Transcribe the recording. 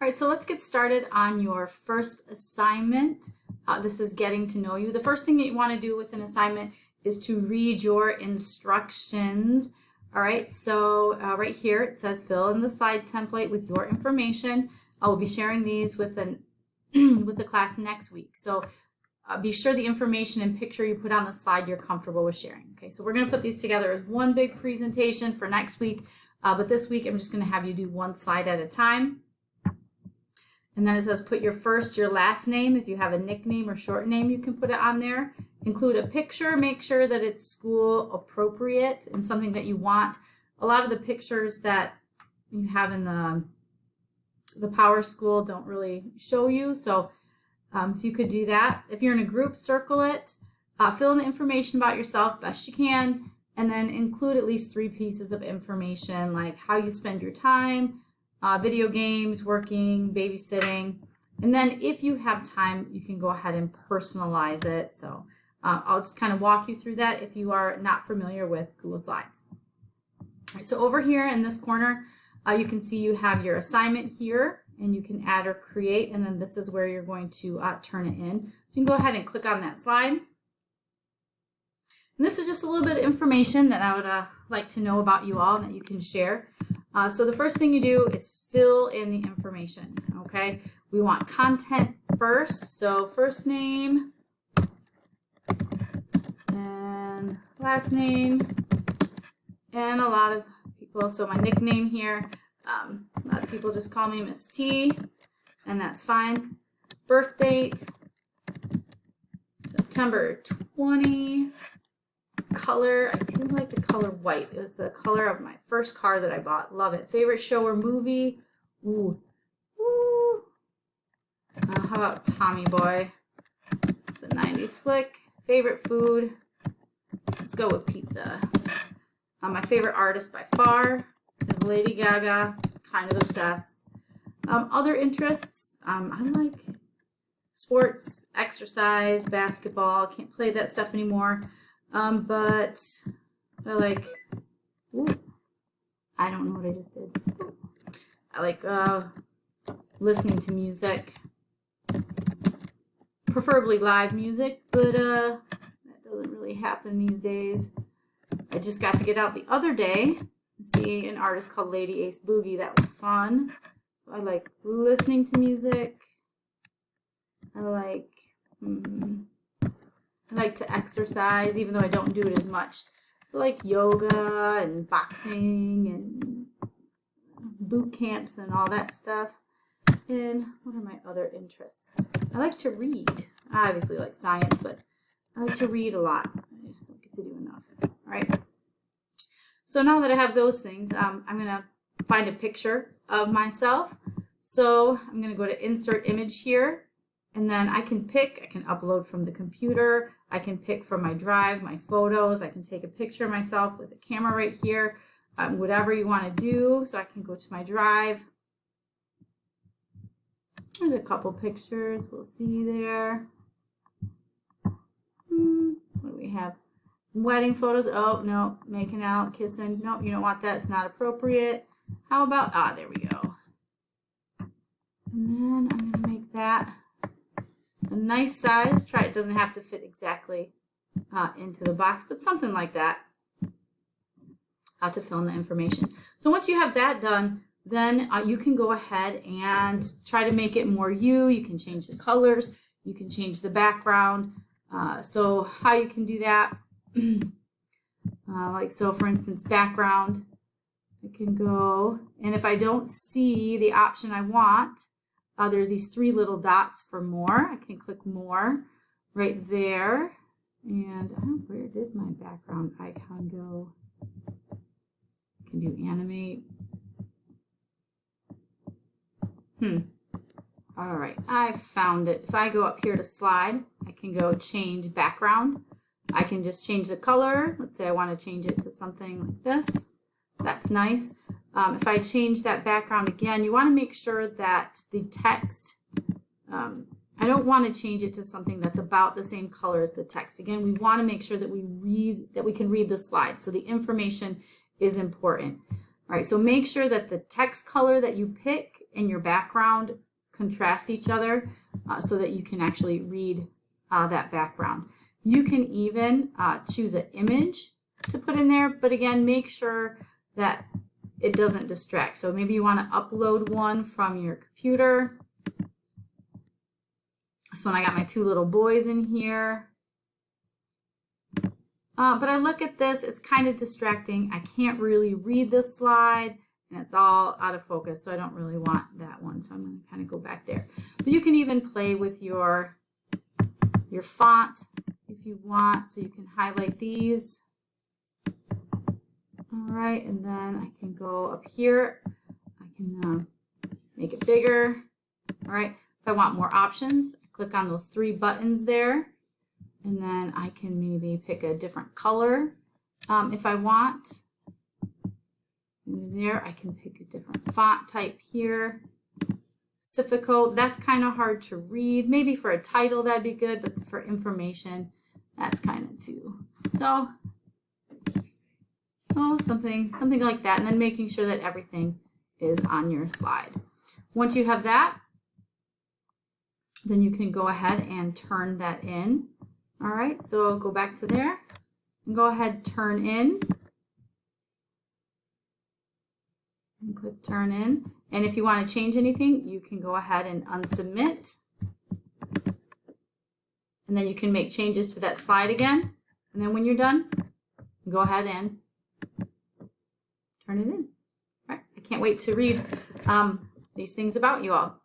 All right, so let's get started on your first assignment. This is getting to know you. The first thing that you want to do with an assignment is to read your instructions. All right, so right here it says fill in the slide template with your information. I will be sharing these with the class next week. So be sure the information and picture you put on the slide you're comfortable with sharing. Okay, so we're going to put these together as one big presentation for next week, but this week I'm just going to have you do one slide at a time. And then it says put your last name. If you have a nickname or short name, you can put it on there. Include a picture. Make sure that it's school appropriate and something that you want. A lot of the pictures that you have in the Power School don't really show you. So if you could do that. If you're in a group, circle it. Fill in the information about yourself best you can. And then include at least 3 pieces of information like how you spend your time, video games, working, babysitting. And then if you have time, you can go ahead and personalize it. So I'll just kind of walk you through that if you are not familiar with Google Slides. All right, so over here in this corner, you can see you have your assignment here, and you can add or create, and then this is where you're going to turn it in. So you can go ahead and click on that slide. And this is just a little bit of information that I would like to know about you all and that you can share. So the first thing you do is fill in the information, okay? We want content first, so first name and last name, and a lot of people, so my nickname here, a lot of people just call me Miss T, and that's fine. Birth date, September 20. Color, I do like the color white. It was the color of my first car that I bought. Love it. Favorite show or movie? Ooh. Ooh. How about Tommy Boy? It's a 90s flick. Favorite food? Let's go with pizza. My favorite artist by far is Lady Gaga. Kind of obsessed. Other interests? I like sports, exercise, basketball. Can't play that stuff anymore. But I like, ooh, I don't know what I just did. I like listening to music, preferably live music, but that doesn't really happen these days. I just got to get out the other day and see an artist called Lady Ace Boogie. That was fun. So I like listening to music. I like to exercise, even though I don't do it as much. So like yoga and boxing and boot camps and all that stuff. And what are my other interests? I like to read. I obviously like science, but I like to read a lot. I just don't get to do enough. All right. So now that I have those things, I'm going to find a picture of myself. So I'm going to go to Insert Image here. And then I can upload from the computer. I can pick from my drive, my photos. I can take a picture of myself with a camera right here, whatever you want to do. So I can go to my drive. There's a couple pictures we'll see there. What do we have? Wedding photos. Oh, no. Making out, kissing. No, you don't want that. It's not appropriate. How about, there we go. And then I'm going to make that a nice size. Try it doesn't have to fit exactly into the box, but something like that to fill in the information. So once you have that done, then you can go ahead and try to make it more you. You can change the colors. You can change the background. So how you can do that, like so for instance, background, I can go, and if I don't see the option I want, there are these 3 little dots for more. I can click more right there. And where did my background icon go? I can do animate. All right, I found it. If I go up here to slide, I can go change background. I can just change the color. Let's say I want to change it to something like this. That's nice. If I change that background again, you want to make sure that the text, I don't want to change it to something that's about the same color as the text. Again, we want to make sure that we can read the slide. So the information is important. All right, so make sure that the text color that you pick and your background contrast each other so that you can actually read that background. You can even choose an image to put in there, but again, make sure that it doesn't distract. So maybe you want to upload one from your computer. So when I got my two little boys in here. But I look at this, it's kind of distracting. I can't really read the slide and it's all out of focus, so I don't really want that one. So I'm going to kind of go back there. But you can even play with your font if you want, so you can highlight these. All right, and then I can go up here. I can make it bigger. All right, if I want more options, I click on those three buttons there. And then I can maybe pick a different color if I want. And there I can pick a different font type here. Pacifico, that's kind of hard to read. Maybe for a title that'd be good, but for information, that's kind of too. So, something like that. And then making sure that everything is on your slide. Once you have that, then you can go ahead and turn that in. All right, so go back to there and go ahead, turn in. And click turn in. And if you want to change anything, you can go ahead and unsubmit. And then you can make changes to that slide again. And then when you're done, go ahead and turn it in. All right, I can't wait to read these things about you all.